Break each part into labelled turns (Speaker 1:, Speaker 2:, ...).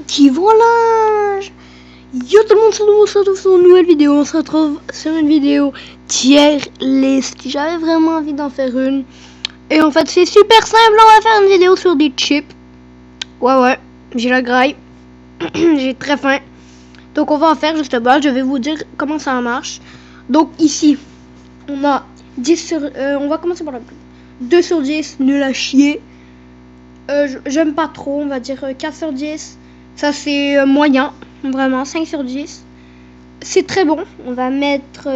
Speaker 1: qui voilà. Yo tout le monde, on se retrouve sur une nouvelle vidéo. On se retrouve sur une vidéo tier list. J'avais vraiment envie d'en faire une. Et en fait c'est super simple, on va faire une vidéo sur des chips. Ouais, j'ai la graille. J'ai très faim. Donc on va en faire justement, je vais vous dire comment ça marche. Donc ici, on a 10 sur... on va commencer par la plus. 2 sur 10, nul à chier. J'aime pas trop, on va dire 4 sur 10. Ça c'est moyen, vraiment, 5 sur 10. C'est très bon, on va mettre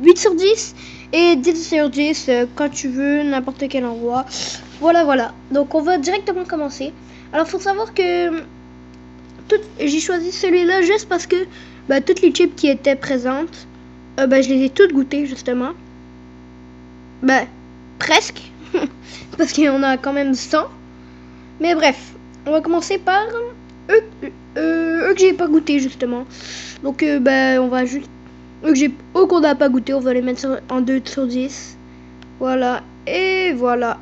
Speaker 1: 8 sur 10 et 10 sur 10 quand tu veux, n'importe quel endroit. Voilà. Donc on va directement commencer. Alors faut savoir que j'ai choisi celui-là juste parce que toutes les chips qui étaient présentes, je les ai toutes goûtées justement. Presque. Parce qu'il y en a quand même 100. Mais bref, on va commencer par eux que j'ai pas goûté justement. Donc on va juste eux qu'on n'a pas goûté, on va les mettre en 2 sur 10. Voilà, et voilà.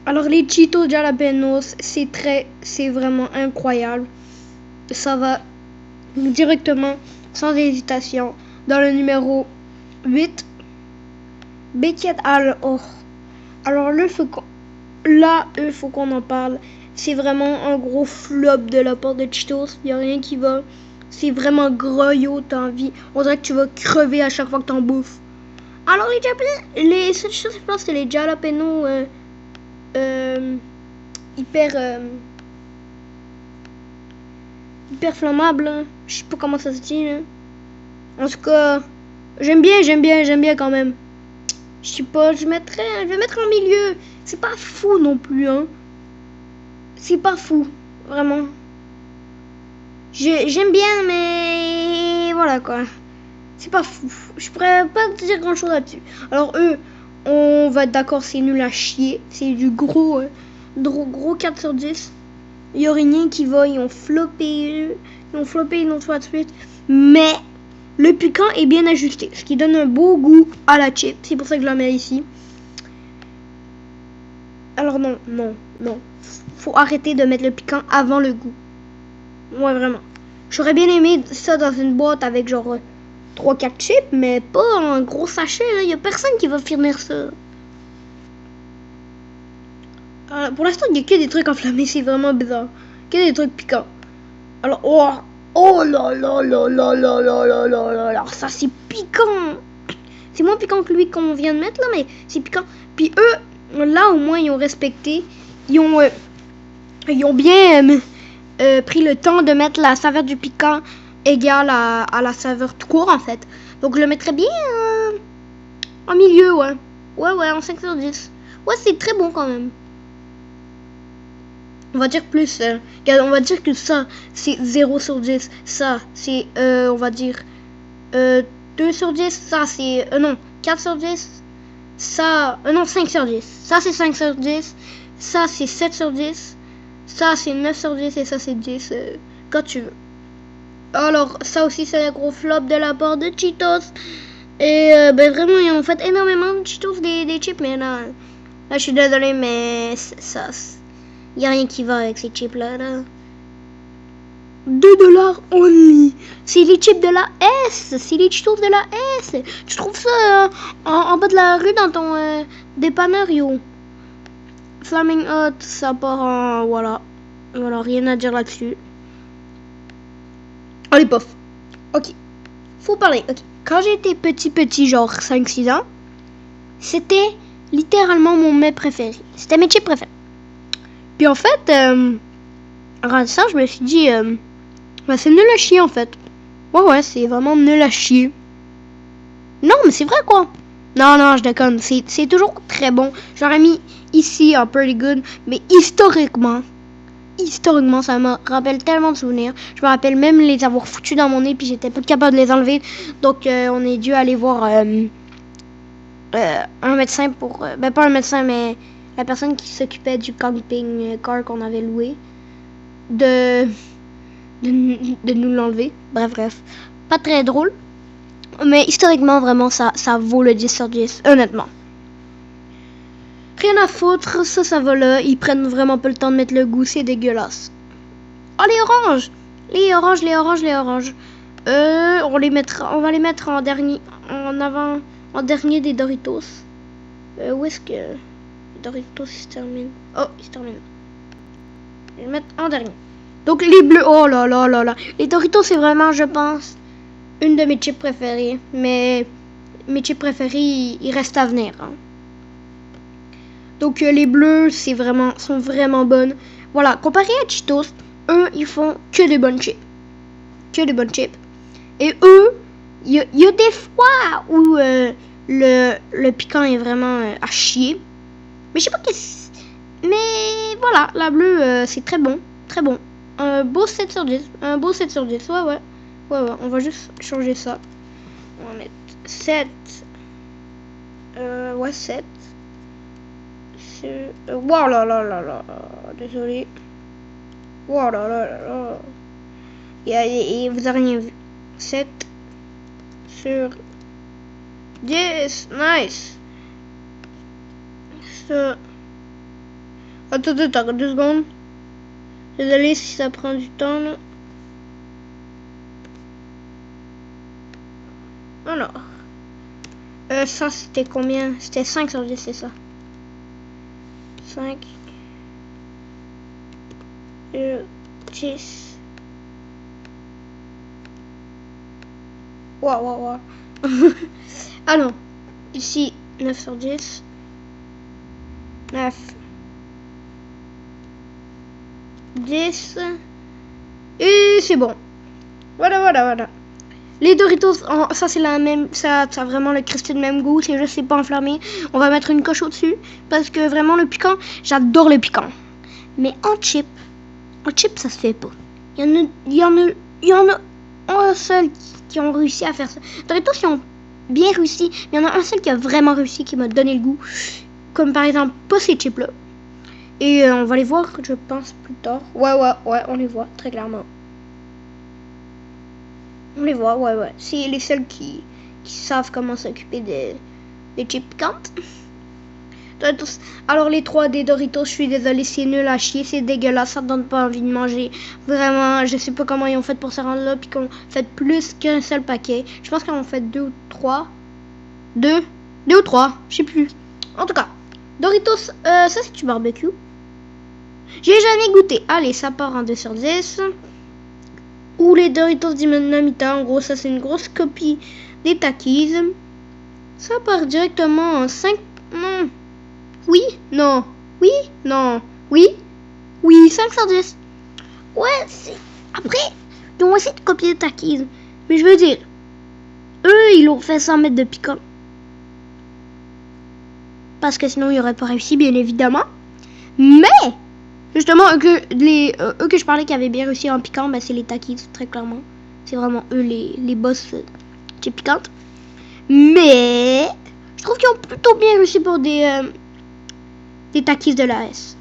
Speaker 1: Alors les Cheetos Jalapenos, c'est vraiment incroyable. Ça va directement, sans hésitation, dans le numéro 8. Beckett alors il faut qu'on en parle. C'est vraiment un gros flop de la part de Cheetos. Il n'y a rien qui va. C'est vraiment gros, yo, t'as envie. On dirait que tu vas crever à chaque fois que t'en bouffes. Alors les Cheetos, je pense que c'est les Jalapenos hyper flammables. Hein. Je sais pas comment ça se dit. Hein. En tout cas, j'aime bien quand même. Je sais pas, je vais mettre en milieu. C'est pas fou non plus, hein. C'est pas fou, vraiment. J'aime bien, mais voilà quoi. C'est pas fou. Je pourrais pas te dire grand chose là-dessus. Alors eux, on va être d'accord, c'est nul à chier. C'est du gros 4 sur 10. Il y a rien qui va, ils ont floppé une autre fois de suite. Mais le piquant est bien ajusté, ce qui donne un beau goût à la chip. C'est pour ça que je la mets ici. Alors non. Faut arrêter de mettre le piquant avant le goût. Ouais, vraiment. J'aurais bien aimé ça dans une boîte avec genre 3-4 chips, mais pas un gros sachet. Il y a personne qui va finir ça. Pour l'instant, il n'y a que des trucs enflammés. C'est vraiment bizarre. Que des trucs piquants. Alors, oh là, ça c'est piquant. C'est moins piquant que lui qu'on vient de mettre là, mais c'est piquant. Puis eux, là au moins ils ont respecté. Ils ont bien pris le temps de mettre la saveur du piquant égale à la saveur tout court en fait. Donc je le mettrais bien en milieu, ouais. Ouais, en 5 sur 10. Ouais, c'est très bon quand même. On va dire plus, on va dire que ça c'est 0 sur 10, ça c'est on va dire 2 sur 10, ça c'est non 4 sur 10, ça non 5 sur 10, ça c'est 5 sur 10, ça c'est 7 sur 10, ça c'est 9 sur 10 et ça c'est 10 quand tu veux. Alors ça aussi c'est un gros flop de la part de Cheetos et vraiment ils ont fait énormément de Cheetos des chips, mais là je suis désolé, mais ça il n'y a rien qui va avec ces chips là. $2 only. C'est les chips de la S. C'est les Cheetos de la S. Tu trouves ça en bas de la rue dans ton dépanneur, yo. Flaming Hot, ça part en... Voilà, rien à dire là-dessus. Allez, pof. Ok. Faut parler. Ok. Quand j'étais petit, genre 5-6 ans, c'était littéralement mon mets préféré. C'était mes chips préférés. Puis en fait, en ça, je me suis dit, c'est nul à chier en fait. Ouais, c'est vraiment nul à chier. Non, mais c'est vrai quoi. Non, je déconne. C'est toujours très bon. J'aurais mis ici un pretty good, mais historiquement, ça me rappelle tellement de souvenirs. Je me rappelle même les avoir foutus dans mon nez, puis j'étais pas capable de les enlever. Donc, on est dû aller voir un médecin pour... pas un médecin, mais... la personne qui s'occupait du camping car qu'on avait loué de nous l'enlever. Bref. Pas très drôle. Mais historiquement, vraiment, ça vaut le 10 sur 10, honnêtement. Rien à foutre, ça va là. Ils prennent vraiment pas le temps de mettre le goût, c'est dégueulasse. Oh, les oranges. Les oranges, les oranges, les oranges. On va les mettre en dernier, en avant, en dernier des Doritos. Où est-ce que les Doritos se terminent? Oh, ils se terminent. Je vais les mettre en dernier. Donc les bleus, oh là là là là. Les Doritos, c'est vraiment, je pense, une de mes chips préférées. Mais mes chips préférées, ils restent à venir. Hein. Donc les bleus, sont vraiment bonnes. Voilà, comparé à Cheetos, eux, ils font que des bonnes chips. Que des bonnes chips. Et eux, il y a des fois où le piquant est vraiment à chier. Mais je sais pas qu'est-ce... Mais voilà, la bleue, c'est très bon. Très bon. Un beau 7 sur 10. Un beau 7 sur 10. Ouais, ouais. Ouais, ouais. On va juste changer ça. On va mettre 7. Ouais, 7. Wow là là là là. Désolé. Wow là là là là. Et vous avez rien vu. 7 sur 10. Nice. Ça. Attends 2 secondes. Désolé si ça prend du temps là. Alors. Ça c'était combien? C'était 5 sur 10, c'est ça. 5 sur 10. Waouh, waouh, waouh. Alors, ici, 9 sur 10. 9. 10. Et c'est bon. Voilà, voilà, voilà. Les Doritos, ça c'est la même, ça a vraiment le Christy de même goût, c'est juste c'est pas enflammé. On va mettre une coche au-dessus parce que vraiment le piquant, j'adore le piquant. Mais en chip ça se fait pas. Il y en a un seul qui ont réussi à faire ça. Doritos ils ont bien réussi, mais il y en a un seul qui a vraiment réussi, qui m'a donné le goût. Comme par exemple pas ces chips là. Et on va les voir, je pense, plus tard. Ouais, on les voit très clairement. On les voit, ouais. C'est les seuls qui savent comment s'occuper des chips piquantes. Alors les 3 des Doritos, je suis désolée, c'est nul à chier, c'est dégueulasse, ça donne pas envie de manger. Vraiment, je sais pas comment ils ont fait pour se rendre là, puis qu'on fait plus qu'un seul paquet. Je pense qu'ils en ont fait 2 ou 3. 2 ou 3, je sais plus. En tout cas, Doritos, ça c'est du barbecue. J'ai jamais goûté. Allez, ça part en 2 sur 10. Ou les Doritos Dynamita, en gros, ça c'est une grosse copie des Takis. Ça part directement en 5. Non. Oui, non. Oui, non. Oui, 5 sur 10. Ouais, c'est. Après, ils ont essayé de copier les Takis. Mais je veux dire, eux, ils l'ont fait sans mettre de piquant. Parce que sinon, ils n'auraient pas réussi, bien évidemment. Mais. Justement, eux que je parlais qui avaient bien réussi en piquant, bah, c'est les Takis, très clairement. C'est vraiment eux les boss chips piquantes. Mais je trouve qu'ils ont plutôt bien réussi pour des Takis de la S.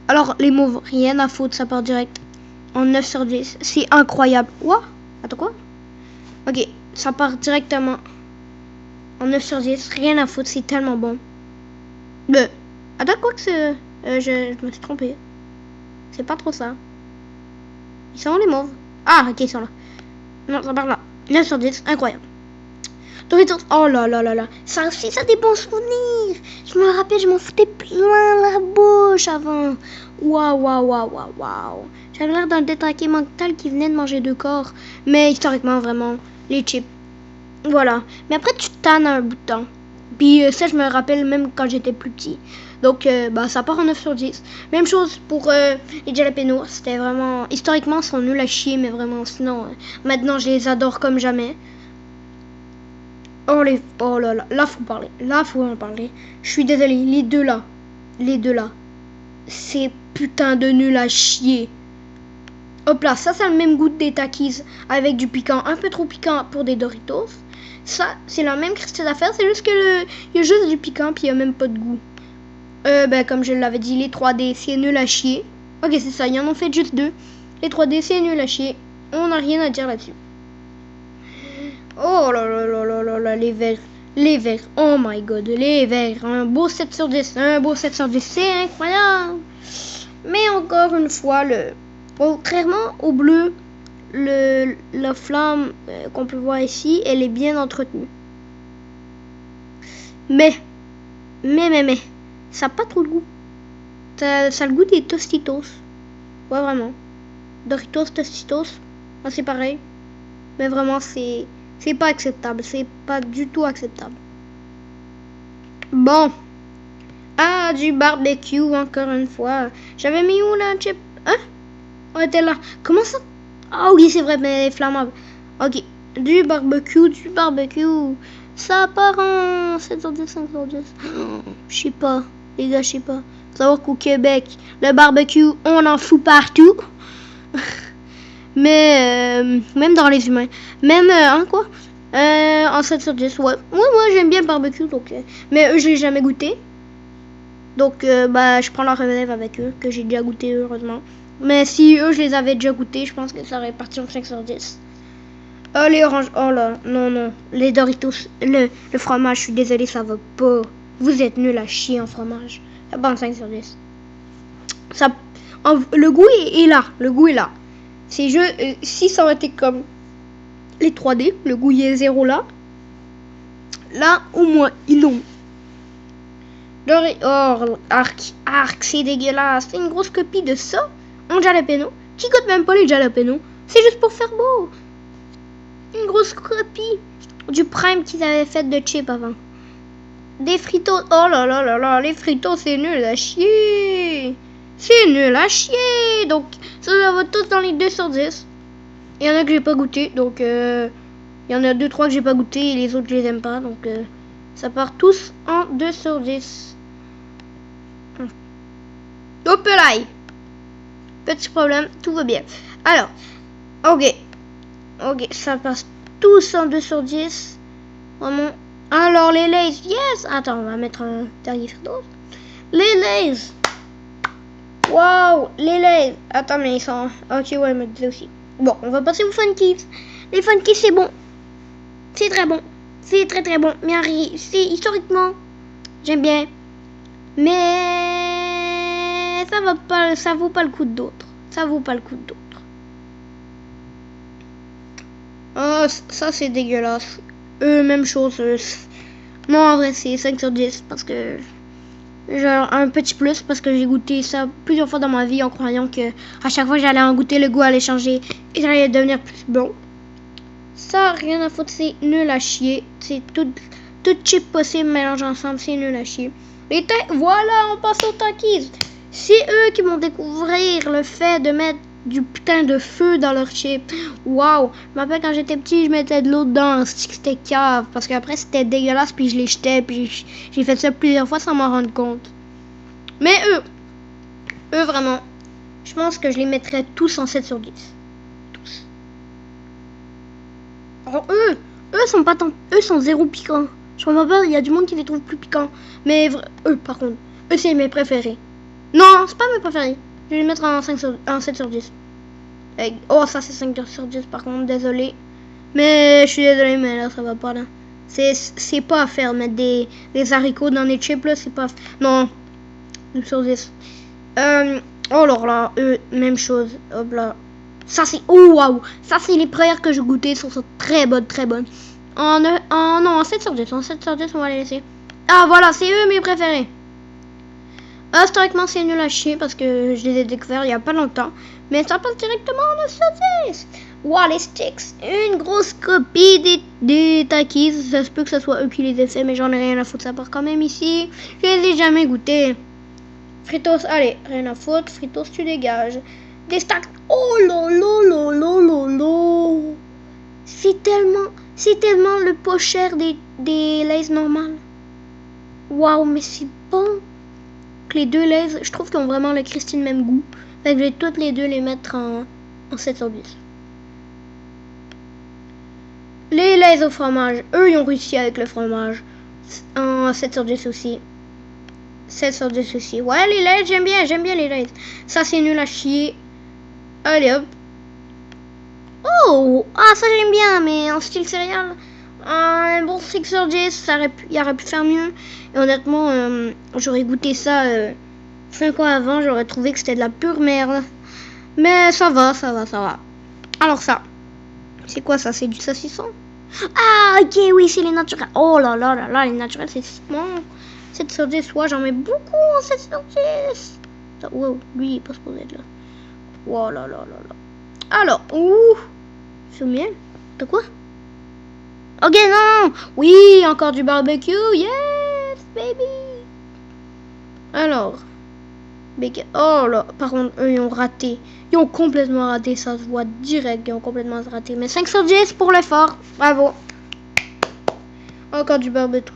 Speaker 1: Alors, les mauves, rien à foutre, ça part direct en 9 sur 10. C'est incroyable. What? Attends, quoi? Ok, ça part directement en 9 sur 10. Rien à foutre, c'est tellement bon. Attends, quoi que c'est... je me suis trompé. C'est pas trop ça. Ils sont où les mauves? Ah, ok, ils sont là. Non, ça part là. 9 sur 10, incroyable. Doritos, oh là là là là. Ça aussi, ça a des bons souvenirs. Je me rappelle, je m'en foutais plein la bouche avant. Waouh. J'avais l'air d'un détraqué mental qui venait de manger 2 corps. Mais historiquement, vraiment, les chips. Voilà. Mais après, tu tannes un bout de temps. Puis ça, je me rappelle même quand j'étais plus petit. Donc, ça part en 9 sur 10. Même chose pour les jalapenos. C'était vraiment... Historiquement, ils sont nuls à chier, mais vraiment, sinon... maintenant, je les adore comme jamais. Oh là là. Là, faut parler. Là, faut en parler. Je suis désolée. Les deux là. C'est putain de nul à chier. Hop là, ça, c'est le même goût des Takis. Avec du piquant. Un peu trop piquant pour des Doritos. Ça, c'est la même christie d'affaires. C'est juste que il y a juste du piquant, puis il n'y a même pas de goût. Comme je l'avais dit, les 3D, c'est nul à chier. Ok, c'est ça, ils en ont fait juste 2. Les 3D, c'est nul à chier. On n'a rien à dire là-dessus. Oh là là là là là là, les verts. Oh my god, les verts. Un beau 7 sur 10. C'est incroyable. Mais encore une fois, Contrairement au bleu, la flamme qu'on peut voir ici, elle est bien entretenue. Mais, ça n'a pas trop de goût. Ça a le goût des Tostitos. Ouais, vraiment. Doritos, Tostitos, c'est pareil. Mais vraiment, c'est pas acceptable. C'est pas du tout acceptable. Bon. Ah, du barbecue, encore une fois. J'avais mis où là, chip? Hein? On était là. Comment ça? Ah oui, c'est vrai, mais flammable. Ok. Du barbecue. Ça part en 7 sur 10, 5 sur 10. Je sais pas. Les gars, je sais pas. Faut savoir qu'au Québec, le barbecue, on en fout partout. Mais même dans les humains. Même quoi? En 7 sur 10, ouais. Moi j'aime bien le barbecue, donc. Mais eux, je l'ai jamais goûté. Donc je prends la relève avec eux, que j'ai déjà goûté heureusement. Mais si eux, je les avais déjà goûtés, je pense que ça aurait parti en 5 sur 10. Oh, les oranges. Oh là, non. Les Doritos, le fromage, je suis désolée, ça va pas. Vous êtes nuls à chier en fromage. Ça va en 5 sur 10. Ça, le goût est là. Le goût est là. Si ça aurait été comme les 3D, le goût est 0 là. Là, au moins, ils l'ont. Arc, c'est dégueulasse. C'est une grosse copie de ça en jalapeno. Qui goûte même pas les jalapeno. C'est juste pour faire beau. Une grosse copie du prime qu'ils avaient fait de chip avant. Des fritos. Oh là, les fritos, c'est nul à chier. C'est nul à chier. Donc, ça va tous dans les 2 sur 10. Il y en a que j'ai pas goûté. Donc, il y en a 2-3 que j'ai pas goûté et les autres, je les aime pas. Donc, ça part tous en 2 sur 10. Hop là. Petit problème, tout va bien. Alors, ok, ça passe tous en 2 sur 10. Vraiment. Alors, les Lays, yes. Attends, on va mettre un dernier fritos. Les Lays. Waouh, les Lays. Attends, mais ils sont... Ok, ouais, me disait aussi. Bon, on va passer aux Funkies. Les Funkies, c'est bon. C'est très bon. C'est très très bon. Mais c'est historiquement, j'aime bien. Mais ça vaut pas le coup d'autres. Oh, ça c'est dégueulasse. Même chose. Non, en vrai, c'est 5 sur 10 parce que genre un petit plus parce que j'ai goûté ça plusieurs fois dans ma vie en croyant que à chaque fois que j'allais en goûter, le goût allait changer et ça allait devenir plus bon. Ça, rien à foutre, c'est nul à chier. C'est tout chip possible mélangé ensemble, c'est nul à chier. Voilà, on passe aux Takis. C'est eux qui vont découvrir le fait de mettre du putain de feu dans leur chip. Waouh, je me rappelle quand j'étais petit, je mettais de l'eau dedans, c'était cave. Parce qu'après, c'était dégueulasse, puis je les jetais, puis j'ai fait ça plusieurs fois sans m'en rendre compte. Mais eux vraiment, je pense que je les mettrais tous en 7 sur 10. Tous. Alors eux sont pas tant... Eux sont zéro piquants. Je comprends pas, il y a du monde qui les trouve plus piquants. Mais eux, par contre, eux, c'est mes préférés. Non, c'est pas mes préférés. Je vais les mettre en 7 sur 10. Oh, ça, c'est 5 sur 10, par contre, désolé. Mais je suis désolé, mais là, ça va pas, là. C'est pas à faire, mettre des haricots dans les chips, là, c'est pas... Non, 2 sur 10. Oh, alors là, eux, même chose. Hop là. Ça, c'est... Oh, waouh. Ça, c'est les premières que je goûtais. Elles sont très bonnes, très bonnes. Non, en 7 sur 10. En 7 sur 10, on va les laisser. Ah, voilà, c'est eux mes préférés. Historiquement, c'est nul à chier parce que je les ai découverts il y a pas longtemps. Mais ça passe directement en 9 sur 10. Wow, les sticks. Une grosse copie des Takis. Ça se peut que ce soit eux qui les aient fait, mais j'en ai rien à foutre. Ça part quand même ici. Je les ai jamais goûtés. Fritos, allez, rien à foutre. Fritos, tu dégages. Des stacks. Oh lolo. C'est tellement le pas cher des Lays normales. Waouh, mais c'est bon. Les deux Lays, je trouve qu'ils ont vraiment le Christine même goût. Fait que je vais toutes les deux les mettre en 7 sur 10. Les Lays au fromage, eux, ils ont réussi avec le fromage. En 7 sur 10 aussi. 7 sur 10 aussi. Ouais, les Lays, j'aime bien les Lays. Ça, c'est nul à chier. Allez, hop. Oh, ça j'aime bien, mais en style céréales. Un bon 6 sur 10, il aurait pu faire mieux. Et honnêtement, j'aurais goûté ça 5 ans avant, j'aurais trouvé que c'était de la pure merde. Mais ça va, ça va, ça va. Alors ça, c'est quoi ça? C'est du saucisson? Ah, ok, oui, c'est les naturels. Oh là là là là, les naturels, c'est bon. 7 sur 10, ouais, j'en mets beaucoup en 7 sur 10. Wow, lui, il est pas supposé être là. Oh là là là là. Alors, ouh, c'est miel. De quoi? Ok, non. Oui, encore du barbecue. Yes, baby. Alors, bacon. Oh là, par contre, eux, ils ont raté. Ils ont complètement raté, ça se voit direct. Ils ont complètement raté. Mais 5 sur 10 pour l'effort. Bravo. Encore du barbecue.